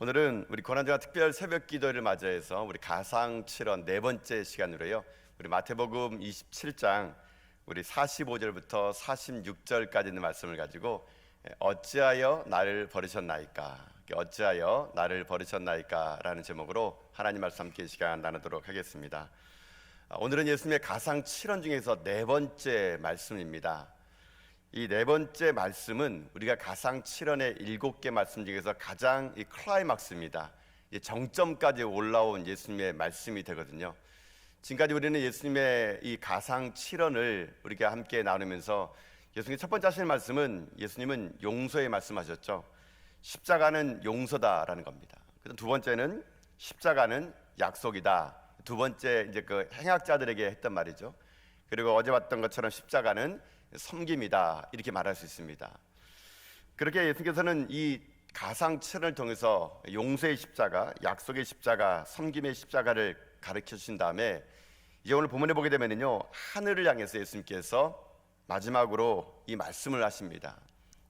오늘은 우리 고난주간 특별 새벽 기도를 맞이해서 우리 가상칠언 네 번째 시간으로요. 우리 마태복음 27장 우리 45절부터 46절까지 있는 말씀을 가지고 어찌하여 나를 버리셨나이까, 어찌하여 나를 버리셨나이까 라는 제목으로 하나님 말씀 함께 시간 나누도록 하겠습니다. 오늘은 예수님의 가상칠언 중에서 네 번째 말씀입니다. 이 네 번째 말씀은 우리가 가상칠언의 7개 말씀 중에서 가장 이 클라이막스입니다. 정점까지 올라온 예수님의 말씀이 되거든요. 지금까지 우리는 예수님의 이 가상칠언을 우리가 함께 나누면서 예수님 첫 번째 하시는 말씀은 예수님은 용서의 말씀하셨죠. 십자가는 용서다라는 겁니다. 그다음 두 번째는 십자가는 약속이다. 두 번째 이제 그 행악자들에게 했던 말이죠. 그리고 어제 봤던 것처럼 십자가는 섬김이다 이렇게 말할 수 있습니다. 그렇게 예수님께서는 이 가상칠언을 통해서 용서의 십자가, 약속의 십자가, 섬김의 십자가를 가르쳐 주신 다음에 이제 오늘 본문에 보게 되면요, 하늘을 향해서 예수님께서 마지막으로 이 말씀을 하십니다.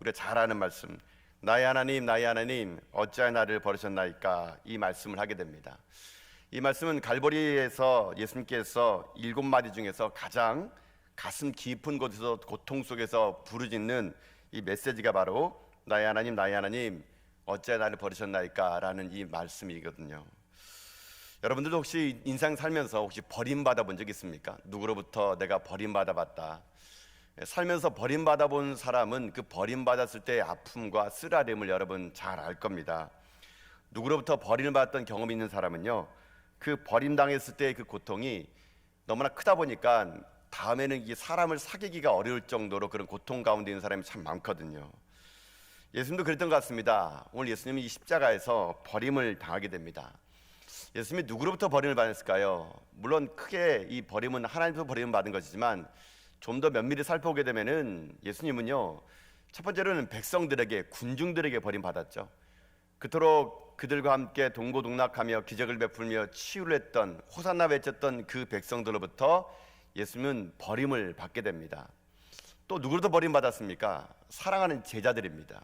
우리가 잘 아는 말씀, 나의 하나님 어찌하여 나를 버리셨나이까, 이 말씀을 하게 됩니다. 이 말씀은 갈보리에서 예수님께서 7마디 중에서 가장 가슴 깊은 곳에서 고통 속에서 부르짖는 이 메시지가 바로 나의 하나님 어찌하여 나를 버리셨나이까 라는 이 말씀이거든요. 여러분들도 혹시 인생 살면서 혹시 버림받아 본 적 있습니까? 누구로부터 내가 버림받아 봤다. 살면서 버림받아 본 사람은 그 버림받았을 때의 아픔과 쓰라림을 여러분 잘 알 겁니다. 누구로부터 버림받았던 경험이 있는 사람은요, 그 버림당했을 때의 그 고통이 너무나 크다 보니까 다음에는 이게 사람을 사귀기가 어려울 정도로 그런 고통 가운데 있는 사람이 참 많거든요. 예수님도 그랬던 것 같습니다. 오늘 예수님이 이 십자가에서 버림을 당하게 됩니다. 예수님이 누구로부터 버림을 받았을까요? 물론 크게 이 버림은 하나님께서 버림을 받은 것이지만 좀 더 면밀히 살펴보게 되면은 예수님은요, 첫 번째로는 백성들에게, 군중들에게 버림받았죠. 그토록 그들과 함께 동고동락하며 기적을 베풀며 치유를 했던, 호산나 외쳤던 그 백성들로부터 예수님은 버림을 받게 됩니다. 또 누구로부터 버림받았습니까? 사랑하는 제자들입니다.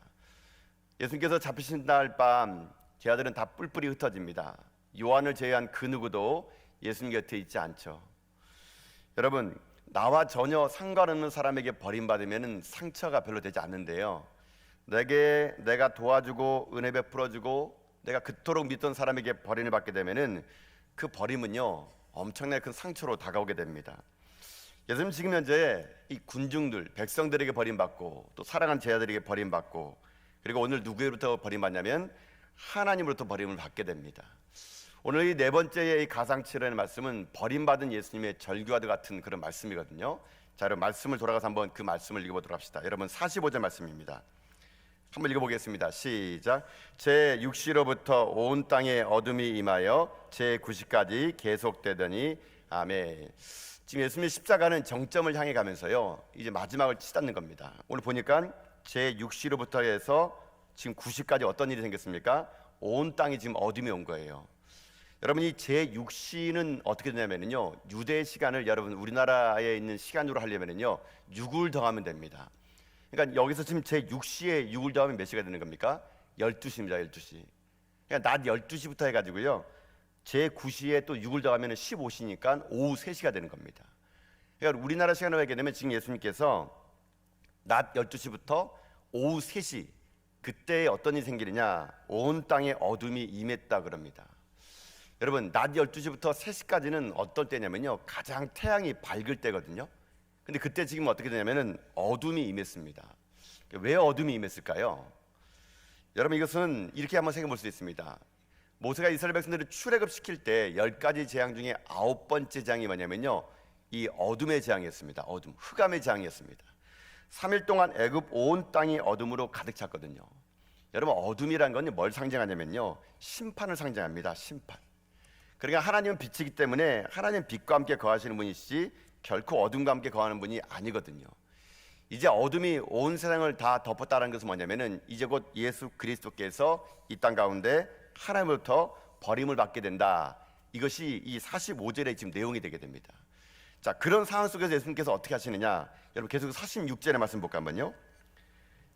예수님께서 잡히신 날 밤 제자들은 다 뿔뿔이 흩어집니다. 요한을 제외한 그 누구도 예수님 곁에 있지 않죠. 여러분, 나와 전혀 상관없는 사람에게 버림받으면 상처가 별로 되지 않는데요, 내가 도와주고 은혜 베풀어주고 내가 그토록 믿던 사람에게 버림을 받게 되면은 그 버림은요, 엄청나게 큰 상처로 다가오게 됩니다. 예수님 지금 현재 이 군중들, 백성들에게 버림받고 또 사랑하는 제자들에게 버림받고, 그리고 오늘 누구로부터 버림받냐면 하나님으로부터 버림을 받게 됩니다. 오늘 이 네 번째의 이 가상칠언의 말씀은 버림받은 예수님의 절규와도 같은 그런 말씀이거든요. 자, 여러분 말씀을 돌아가서 한번 그 말씀을 읽어보도록 합시다. 여러분 45절 말씀입니다. 한번 읽어보겠습니다. 시작. 제 6시로부터 온 땅에 어둠이 임하여 제 9시까지 계속되더니 아멘. 지금 예수님의 십자가는 정점을 향해 가면서요, 이제 마지막을 치닫는 겁니다. 오늘 보니까 제 6시로부터 해서 지금 9시까지 어떤 일이 생겼습니까? 온 땅이 지금 어둠이 온 거예요. 여러분, 이 제 6시는 어떻게 되냐면요, 유대 시간을 여러분 우리나라에 있는 시간으로 하려면요 6을 더하면 됩니다. 그러니까 여기서 지금 제 6시에 6을 더하면 몇 시가 되는 겁니까? 12시입니다. 12시. 그러니까 낮 12시부터 해가지고요, 제 9시에 또 6을 더하면 15시니까 오후 3시가 되는 겁니다. 그러니까 우리나라 시간으로 하게 되면 지금 예수님께서 낮 12시부터 오후 3시, 그때 어떤 일이 생기느냐, 온 땅에 어둠이 임했다 그럽니다. 여러분, 낮 12시부터 3시까지는 어떤 때냐면요, 가장 태양이 밝을 때거든요. 근데 그때 지금 어떻게 되냐면은 어둠이 임했습니다. 왜 어둠이 임했을까요? 여러분, 이것은 이렇게 한번 생각해 볼 수 있습니다. 모세가 이스라엘 백성들을 출애굽 시킬 때 10가지 재앙 중에 9번째 재앙이 뭐냐면요, 이 어둠의 재앙이었습니다. 어둠, 흑암의 재앙이었습니다. 3일 동안 애굽 온 땅이 어둠으로 가득 찼거든요. 여러분, 어둠이란 건 뭘 상징하냐면요, 심판을 상징합니다. 심판. 그러니까 하나님은 빛이기 때문에 하나님은 빛과 함께 거하시는 분이시지 결코 어둠과 함께 거하는 분이 아니거든요. 이제 어둠이 온 세상을 다 덮었다는 것은 뭐냐면은 이제 곧 예수 그리스도께서 이 땅 가운데 하나님으로부터 버림을 받게 된다. 이것이 이 45절의 지금 내용이 되게 됩니다. 자, 그런 상황 속에서 예수님께서 어떻게 하시느냐, 여러분 계속 46절의 말씀 볼까 한번요.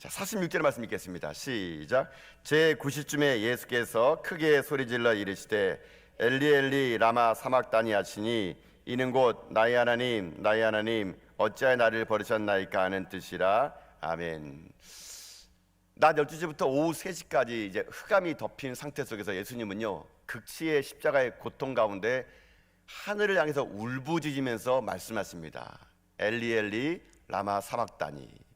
자, 46절 말씀 읽겠습니다. 시작. 제 9시쯤에 예수께서 크게 소리질러 이르시되 엘리 엘리 라마 사막다니 하시니 이는 곧 나의 하나님 나의 하나님 어찌하여 나를 버리셨나이까 하는 뜻이라. 아멘. 낮 12시부터 오후 3시까지 이제 흑암이 덮인 상태 속에서 예수님은요 극치의 십자가의 고통 가운데 하늘을 향해서 울부짖으면서 말씀하십니다. 엘리 엘리 라마 사막다니.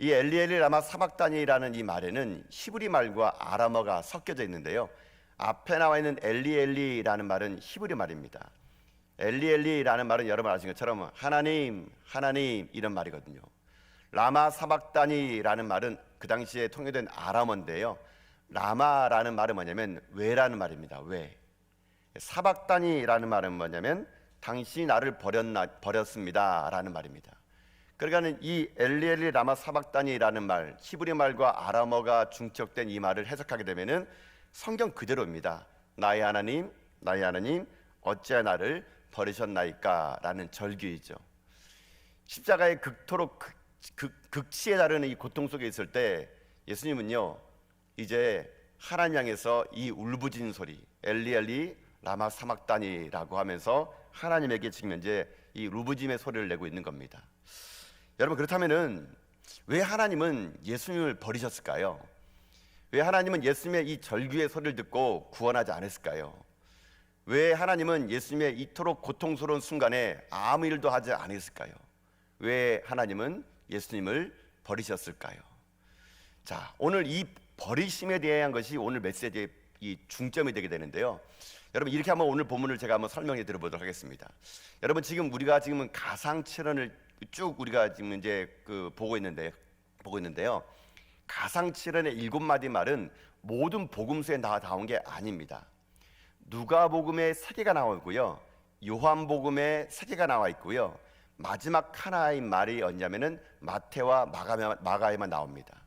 이 엘리 엘리 라마 사막다니라는 이 말에는 히브리 말과 아람어가 섞여져 있는데요, 앞에 나와 있는 엘리 엘리라는 말은 히브리 말입니다. 엘리 엘리라는 말은 여러분 아시는 것처럼 하나님 하나님 이런 말이거든요. 라마 사막다니라는 말은 그 당시에 통용된 아람어인데요, 라마라는 말은 뭐냐면 왜라는 말입니다. 왜. 사박다니라는 말은 뭐냐면 당신이 나를 버렸습니다 라는 말입니다. 그러니까 이 엘리엘리 라마 사박다니라는 말, 히브리 말과 아람어가 중첩된 이 말을 해석하게 되면은 성경 그대로입니다. 나의 하나님 나의 하나님 어찌하여 나를 버리셨나이까 라는 절규이죠. 십자가의 극토록 극치에 다루는 이 고통 속에 있을 때 예수님은요 이제 하나님 향해서 이 울부짖는 소리 엘리 엘리 라마 사막다니라고 하면서 하나님에게 지금 현재 이 울부짖음의 소리를 내고 있는 겁니다. 여러분, 그렇다면은 왜 하나님은 예수님을 버리셨을까요? 왜 하나님은 예수님의 이 절규의 소리를 듣고 구원하지 않았을까요? 왜 하나님은 예수님의 이토록 고통스러운 순간에 아무 일도 하지 않았을까요? 왜 하나님은 예수님을 버리셨을까요? 자, 오늘 이 버리심에 대한 것이 오늘 메시지의 이 중점이 되게 되는데요, 여러분 이렇게 한번 오늘 본문을 제가 한번 설명해 드려보도록 하겠습니다. 여러분 지금 우리가 지금은 가상칠언을 쭉 우리가 지금 이제 보고 있는데요, 가상칠언의 7마디 말은 모든 복음서에 다 나온 게 아닙니다. 누가복음에 3개가 나와 있고요, 요한복음에 3개가 나와 있고요, 마지막 하나의 말이 어디냐면은 마태와 마가에만 나옵니다.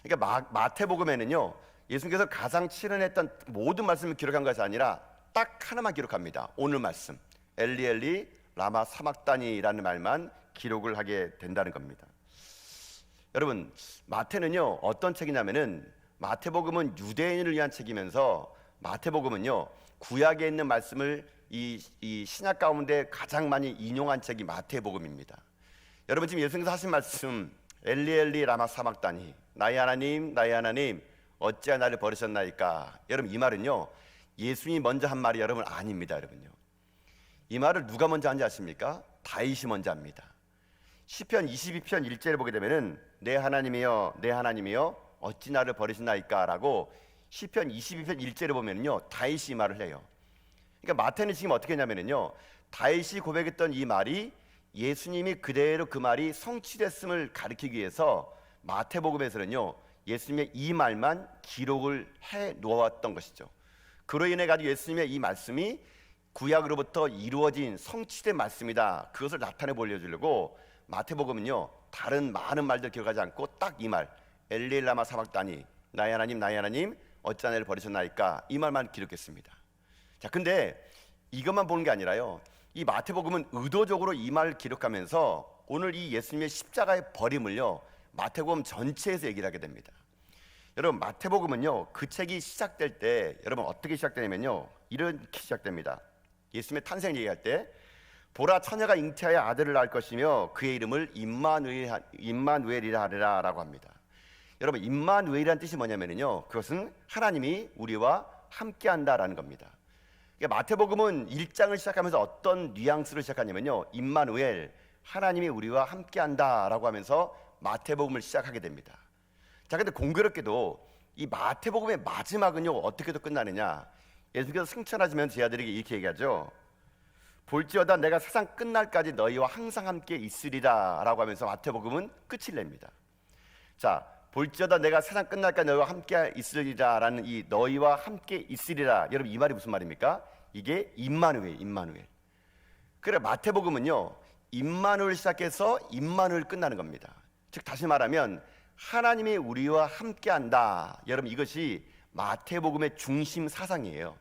그러니까 마태복음에는요 예수님께서 가상 칠언했던 모든 말씀을 기록한 것이 아니라 딱 하나만 기록합니다. 오늘 말씀 엘리 엘리 라마 사막다니라는 말만 기록을 하게 된다는 겁니다. 여러분, 마태는요 어떤 책이냐면은 마태복음은 유대인을 위한 책이면서 마태복음은요 구약에 있는 말씀을 이 신약 가운데 가장 많이 인용한 책이 마태복음입니다. 여러분 지금 예수님께서 하신 말씀 엘리 엘리 라마 사막다니 나의 하나님 나의 하나님 어찌하여 나를 버리셨나이까. 여러분 이 말은요 예수님이 먼저 한 말이 여러분 아닙니다. 여러분요, 이 말을 누가 먼저 한지 아십니까? 다윗이 먼저 합니다. 시편 22편 1절에 보게 되면은 내 하나님이여 내 하나님이여 어찌 나를 버리시나이까 라고 시편 22편 1절에 보면은요 다윗이 이 말을 해요. 그러니까 마태는 지금 어떻게 했냐면은요 다윗이 고백했던 이 말이 예수님이 그대로 그 말이 성취됐음을 가리키기 위해서 마태복음에서는요 예수님의 이 말만 기록을 해 놓았던 것이죠. 그로 인해 가지고 예수님의 이 말씀이 구약으로부터 이루어진 성취된 말씀이다, 그것을 나타내 보여주려고 마태복음은요 다른 많은 말들 기록하지 않고 딱 이 말 엘리 라마 사막다니 나의 하나님 나의 하나님 어찌 나를 버리셨나이까 이 말만 기록했습니다. 자, 근데 이것만 보는 게 아니라요 이 마태복음은 의도적으로 이 말을 기록하면서 오늘 이 예수님의 십자가의 버림을요 마태복음 전체에서 얘기를 하게 됩니다. 여러분 마태복음은요 그 책이 시작될 때 여러분 어떻게 시작되냐면요 이렇게 시작됩니다. 예수님의 탄생 얘기할 때 보라 처녀가 잉태하여 아들을 낳을 것이며 그의 이름을 임마누엘이라 하리라 라고 합니다. 여러분 임마누엘이라는 뜻이 뭐냐면요 그것은 하나님이 우리와 함께한다라는 겁니다. 그러니까 마태복음은 1장을 시작하면서 어떤 뉘앙스를 시작하냐면요 임마누엘 하나님이 우리와 함께한다라고 하면서 마태복음을 시작하게 됩니다. 자, 근데 공교롭게도 이 마태복음의 마지막은요 어떻게도 끝나느냐, 예수께서 승천하시면 제 아들에게 이렇게 얘기하죠. 볼지어다 내가 세상 끝날까지 너희와 항상 함께 있으리라 라고 하면서 마태복음은 끝을 냅니다. 자, 볼지어다 내가 세상 끝날까지 너희와 함께 있으리라 라는 이 너희와 함께 있으리라, 여러분 이 말이 무슨 말입니까? 이게 임마누엘. 그래 마태복음은요 임마누엘 시작해서 임마누엘 끝나는 겁니다. 즉 다시 말하면 하나님이 우리와 함께한다. 여러분 이것이 마태복음의 중심 사상이에요.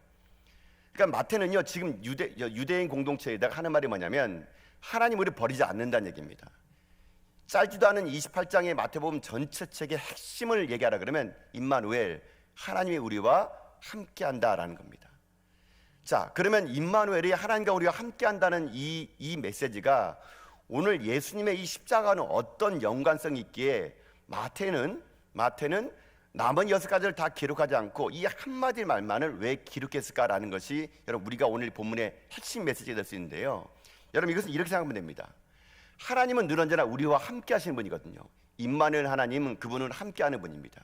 그러니까 마태는요 지금 유대인 공동체에다가 하는 말이 뭐냐면 하나님 우리 버리지 않는다는 얘기입니다. 짧지도 않은 28장의 마태복음 전체 책의 핵심을 얘기하라 그러면 임마누엘, 하나님이 우리와 함께한다라는 겁니다. 자, 그러면 임마누엘이 하나님과 우리와 함께한다는 이 메시지가 오늘 예수님의 이 십자가는 어떤 연관성이 있기에 마태는 남은 6가지를 다 기록하지 않고 이 한마디 말만을 왜 기록했을까라는 것이 여러분 우리가 오늘 본문의 핵심 메시지가 될 수 있는데요. 여러분 이것은 이렇게 생각하면 됩니다. 하나님은 늘 언제나 우리와 함께 하시는 분이거든요. 임마누엘 하나님은 그분은 함께하는 분입니다.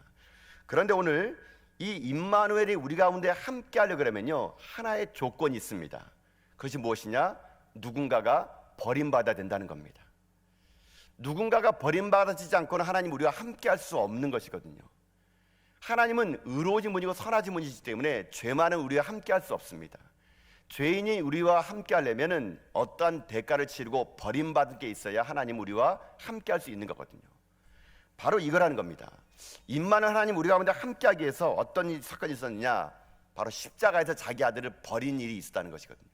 그런데 오늘 이 임마누엘이 우리 가운데 함께 하려고 그러면요, 하나의 조건이 있습니다. 그것이 무엇이냐? 누군가가 버림받아야 된다는 겁니다. 누군가가 버림받아지지 않고는 하나님 우리와 함께 할 수 없는 것이거든요. 하나님은 의로우신 분이고 선하신 분이시기 때문에 죄 많은 우리와 함께 할 수 없습니다. 죄인이 우리와 함께 하려면 어떠한 대가를 치르고 버림받을 게 있어야 하나님 우리와 함께 할 수 있는 거거든요. 바로 이거라는 겁니다. 임마누엘 하나님 우리 가운데 함께하기 위해서 어떤 사건이 있었느냐? 바로 십자가에서 자기 아들을 버린 일이 있었다는 것이거든요.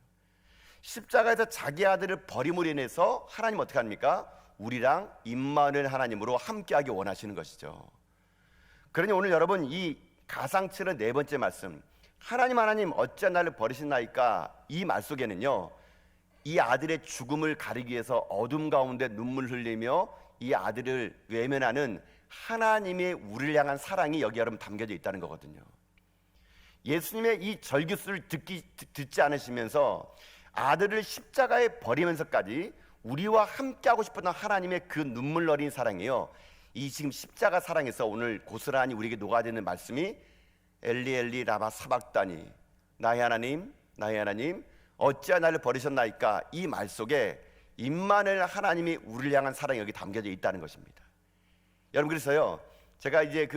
십자가에서 자기 아들을 버림으로 인해서 하나님 어떻게 합니까? 우리랑 임마누엘 하나님으로 함께하기 원하시는 것이죠. 그러니 오늘 여러분 이 가상칠은 네 번째 말씀, 하나님 어찌 나를 버리셨나이까, 이 말 속에는요, 이 아들의 죽음을 가리기 위해서 어둠 가운데 눈물 흘리며 이 아들을 외면하는 하나님의 우리를 향한 사랑이 여기 여러분 담겨져 있다는 거거든요. 예수님의 이 절규수를 듣지 않으시면서 아들을 십자가에 버리면서까지 우리와 함께하고 싶었던 하나님의 그 눈물 어린 사랑이요, 이 지금 십자가 사랑에서 오늘 고스란히 우리에게 녹아지는 말씀이 엘리 엘리 라마 사박다니, 나의 하나님 어찌하여 나를 버리셨나이까, 이 말 속에 임마누엘 하나님이 우리를 향한 사랑이 여기 담겨져 있다는 것입니다. 여러분, 그래서요 제가 이제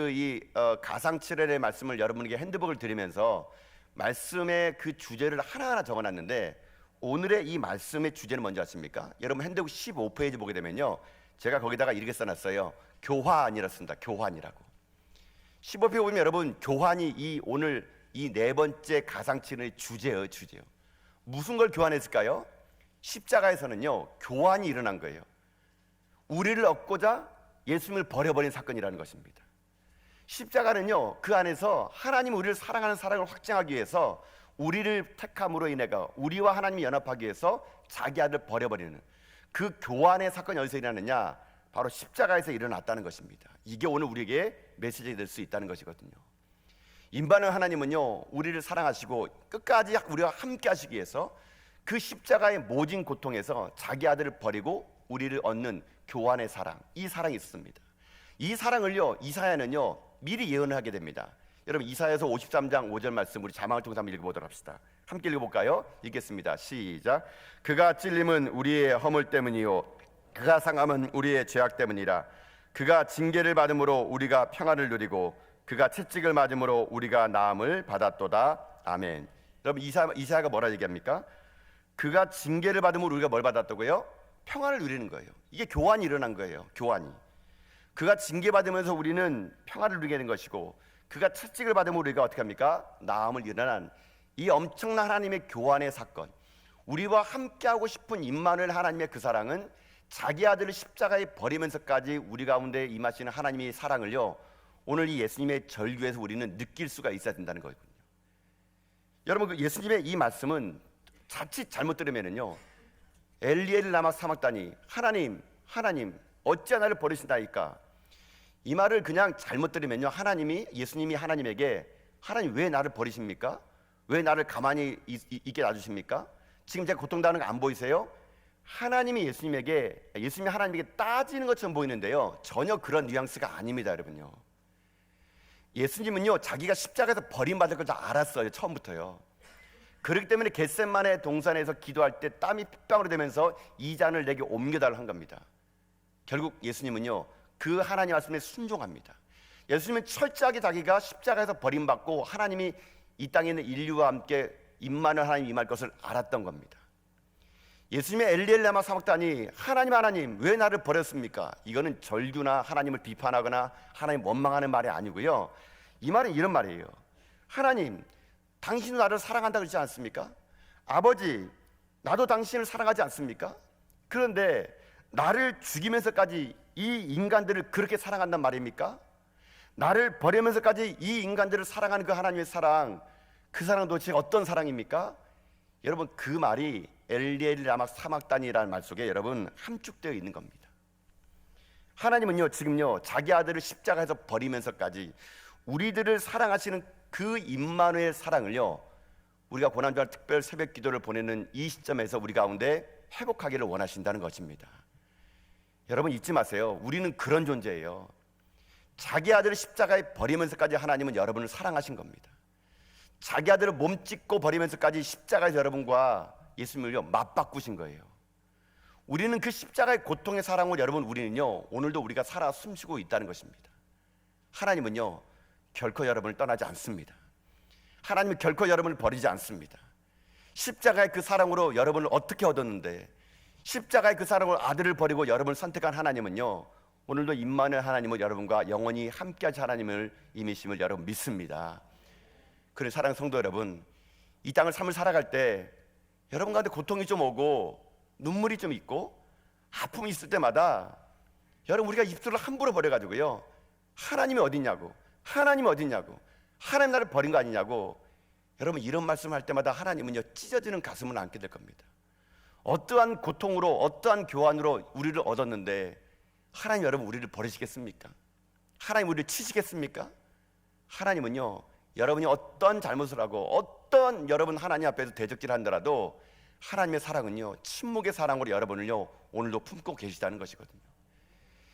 가상칠의 말씀을 여러분에게 핸드북을 드리면서 말씀의 그 주제를 하나하나 적어놨는데, 오늘의 이 말씀의 주제는 뭔지 아십니까? 여러분 핸드북 15페이지 보게 되면요, 제가 거기다가 이렇게 써놨어요. 교환이라 쓴다. 교환이라고. 15페이지 보면 여러분, 교환이 오늘 이 네 번째 가상칠의 주제예요. 무슨 걸 교환했을까요? 십자가에서는요 교환이 일어난 거예요. 우리를 얻고자 예수님을 버려버린 사건이라는 것입니다. 십자가는요 그 안에서 하나님 우리를 사랑하는 사랑을 확증하기 위해서 우리를 택함으로 인해가 우리와 하나님이 연합하기 위해서 자기 아들을 버려버리는 그 교환의 사건이 어디서 일어나느냐? 바로 십자가에서 일어났다는 것입니다. 이게 오늘 우리에게 메시지가 될 수 있다는 것이거든요. 임마누엘 하나님은요 우리를 사랑하시고 끝까지 우리와 함께 하시기 위해서 그 십자가의 모진 고통에서 자기 아들을 버리고 우리를 얻는 교환의 사랑, 이 사랑이 있습니다. 이 사랑을요 이사야는요 미리 예언을 하게 됩니다. 여러분 이사야서 53장 5절 말씀 우리 자막을 통해서 한번 읽어보도록 합시다. 함께 읽어볼까요? 읽겠습니다. 시작. 그가 찔림은 우리의 허물 때문이요 그가 상함은 우리의 죄악 때문이라. 그가 징계를 받음으로 우리가 평안을 누리고 그가 채찍을 맞음으로 우리가 나음을 받았도다. 아멘. 여러분 이사야가 뭐라 얘기합니까? 그가 징계를 받음으로 우리가 뭘 받았다고요? 평안을 누리는 거예요. 이게 교환이 일어난 거예요. 교환이. 그가 징계받으면서 우리는 평안을 누리게 된 것이고, 그가 채찍을 받으면 우리가 어떻게 합니까? 나음을 일어난 이 엄청난 하나님의 교환의 사건, 우리와 함께하고 싶은 임마누엘 하나님의 그 사랑은 자기 아들을 십자가에 버리면서까지 우리 가운데 임하시는 하나님의 사랑을요 오늘 이 예수님의 절규에서 우리는 느낄 수가 있어야 된다는 거거든요. 여러분 그 예수님의 이 말씀은 자칫 잘못 들으면은요 엘리엘 라마 사막다니, 하나님 어찌 나를 버리신다니까, 이 말을 그냥 잘못 들으면요 예수님이 하나님에게, 하나님 왜 나를 버리십니까? 왜 나를 가만히 있게 놔주십니까? 지금 제가 고통당하는 거 안 보이세요? 예수님이 하나님에게 따지는 것처럼 보이는데요 전혀 그런 뉘앙스가 아닙니다. 여러분요, 예수님은요 자기가 십자가에서 버림받을 걸 알았어요. 처음부터요. 그렇기 때문에 겟세마네 동산에서 기도할 때 땀이 핏방울이 되면서 이 잔을 내게 옮겨달라고 한 겁니다. 결국 예수님은요 그 하나님 말씀에 순종합니다. 예수님은 철저하게 자기가 십자가에서 버림받고 하나님이 이 땅에 있는 인류와 함께 임마누엘 하나님 임할 것을 알았던 겁니다. 예수님의 엘리엘 라마 사막다니, 하나님 왜 나를 버렸습니까? 이거는 절규나 하나님을 비판하거나 하나님 원망하는 말이 아니고요, 이 말은 이런 말이에요. 하나님, 당신은 나를 사랑한다고 그러지 않습니까? 아버지, 나도 당신을 사랑하지 않습니까? 그런데 나를 죽이면서까지 이 인간들을 그렇게 사랑한단 말입니까? 나를 버리면서까지 이 인간들을 사랑하는 그 하나님의 사랑, 그 사랑은 도대체 어떤 사랑입니까? 여러분, 그 말이 엘리엘 라마 사막단이라는 말 속에 여러분 함축되어 있는 겁니다. 하나님은요, 지금요, 자기 아들을 십자가에서 버리면서까지 우리들을 사랑하시는 그 임마누엘 사랑을요, 우리가 고난주일 특별 새벽 기도를 보내는 이 시점에서 우리 가운데 회복하기를 원하신다는 것입니다. 여러분, 잊지 마세요. 우리는 그런 존재예요. 자기 아들을 십자가에 버리면서까지 하나님은 여러분을 사랑하신 겁니다. 자기 아들을 몸짓고 버리면서까지 십자가에서 여러분과 예수님을요 맞바꾸신 거예요. 우리는 그 십자가의 고통의 사랑을 여러분, 우리는요 오늘도 우리가 살아 숨쉬고 있다는 것입니다. 하나님은요 결코 여러분을 떠나지 않습니다. 하나님은 결코 여러분을 버리지 않습니다. 십자가의 그 사랑으로 여러분을 어떻게 얻었는데, 십자가의 그 사랑으로 아들을 버리고 여러분을 선택한 하나님은요 오늘도 임마누엘 하나님은 여러분과 영원히 함께하신 하나님을 임의심을 여러분 믿습니다. 그런 사랑하는 성도 여러분, 이 땅을 삶을 살아갈 때 여러분 가운데 고통이 좀 오고 눈물이 좀 있고 아픔이 있을 때마다 여러분, 우리가 입술을 함부로 버려가지고요 하나님이 어딨냐고, 하나님이 어딨냐고, 하나님 나를 버린 거 아니냐고, 여러분 이런 말씀을 할 때마다 하나님은요 찢어지는 가슴을 안게 될 겁니다. 어떠한 고통으로, 어떠한 교환으로 우리를 얻었는데 하나님 여러분 우리를 버리시겠습니까? 하나님 우리를 치시겠습니까? 하나님은요 여러분이 어떤 잘못을 하고 어떤 여러분 하나님 앞에서 대적질 한다라도 하나님의 사랑은요 침묵의 사랑으로 여러분을요 오늘도 품고 계시다는 것이거든요.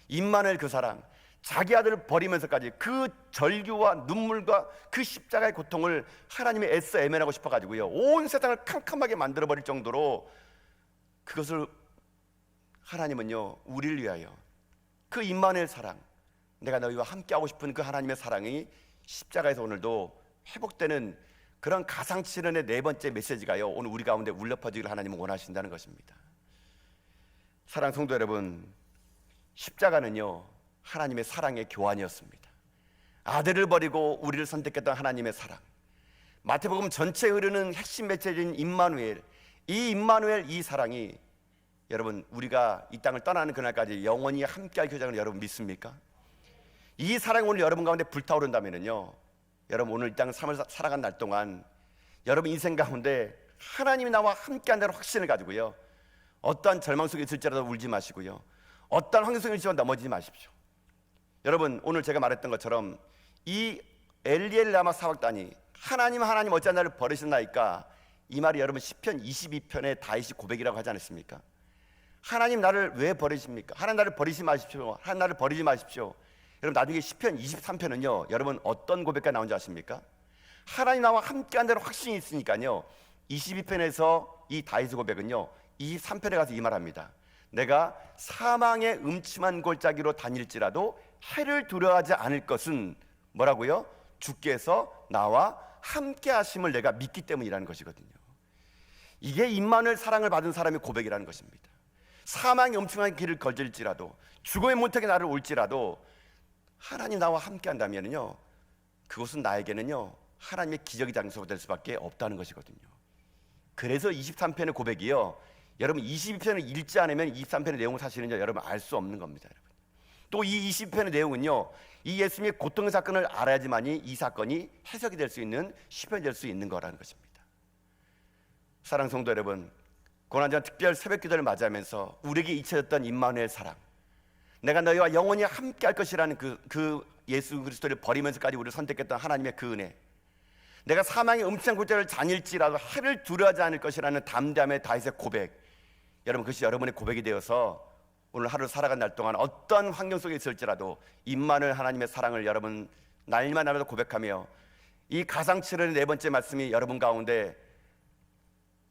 임마누엘 그 사랑, 자기 아들을 버리면서까지 그 절규와 눈물과 그 십자가의 고통을 하나님이 애써 애면하고 싶어가지고요 온 세상을 캄캄하게 만들어버릴 정도로 그것을 하나님은요 우리를 위하여 그 임마누엘 사랑, 내가 너희와 함께하고 싶은 그 하나님의 사랑이 십자가에서 오늘도 회복되는 그런 가상칠언의 네 번째 메시지가요 오늘 우리 가운데 울려 퍼지기를 하나님은 원하신다는 것입니다. 사랑하는 성도 여러분, 십자가는요 하나님의 사랑의 교환이었습니다. 아들을 버리고 우리를 선택했던 하나님의 사랑, 마태복음 전체에 흐르는 핵심 메시지인 임마누엘, 이 임마누엘 이 사랑이 여러분 우리가 이 땅을 떠나는 그날까지 영원히 함께할 교장을 여러분 믿습니까? 이 사랑이 오늘 여러분 가운데 불타오른다면요 여러분 오늘 이 땅을 살아간 날 동안 여러분 인생 가운데 하나님이 나와 함께한다는 확신을 가지고요 어떠한 절망 속에 있을지라도 울지 마시고요 어떠한 환경 속에 있을지라도 넘어지지 마십시오. 여러분 오늘 제가 말했던 것처럼 이 엘리엘 라마 사막단이 하나님 어찌하여 나를 버리셨나이까, 이 말이 여러분 시편 22편의 다윗이 고백이라고 하지 않았습니까? 하나님 나를 왜 버리십니까? 하나님 나를 버리지 마십시오. 하나님 나를 버리지 마십시오. 여러분 나중에 시편 23편은요 여러분 어떤 고백가 나온지 아십니까? 하나님 나와 함께한다는 확신이 있으니까요 22편에서 이 다윗의 고백은요 23편에 가서 이 말합니다. 내가 사망의 음침한 골짜기로 다닐지라도 해를 두려워하지 않을 것은 뭐라고요? 주께서 나와 함께 하심을 내가 믿기 때문이라는 것이거든요. 이게 임마누엘 사랑을 받은 사람의 고백이라는 것입니다. 사망의 엄청난 길을 걸질지라도, 죽음의 문턱에 나를 올지라도 하나님 나와 함께 한다면요 그것은 나에게는요 하나님의 기적의 장소가 될 수밖에 없다는 것이거든요. 그래서 23편의 고백이요 여러분 22편을 읽지 않으면 23편의 내용을 사실은요 여러분 알 수 없는 겁니다. 여러분. 또 이 22편의 내용은요 이 예수님의 고통의 사건을 알아야지만이 이 사건이 해석이 될 수 있는 시편이 될 수 있는 거라는 것입니다. 사랑하는 성도 여러분, 고난주일 특별 새벽 기도를 맞이하면서 우리에게 잊혀졌던 임마누엘 사랑, 내가 너희와 영원히 함께 할 것이라는 그 예수 그리스도를 버리면서까지 우리를 선택했던 하나님의 그 은혜, 내가 사망의 음침한 골짜기를 다닐지라도 해를 두려워하지 않을 것이라는 담대함의 다윗의 고백, 여러분 그것이 여러분의 고백이 되어서 오늘 하루 살아간 날 동안 어떤 환경 속에 있을지라도 임마누엘 하나님의 사랑을 여러분 날마다 날마다 고백하며 이 가상칠언의 네 번째 말씀이 여러분 가운데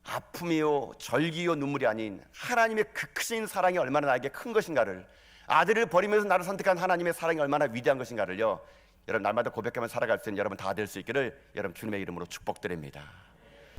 아픔이요 절기요 눈물이 아닌 하나님의 그 크신 사랑이 얼마나 나에게 큰 것인가를, 아들을 버리면서 나를 선택한 하나님의 사랑이 얼마나 위대한 것인가를요 여러분 날마다 고백하며 살아갈 수 있는 여러분 다 될 수 있기를 여러분 주님의 이름으로 축복드립니다.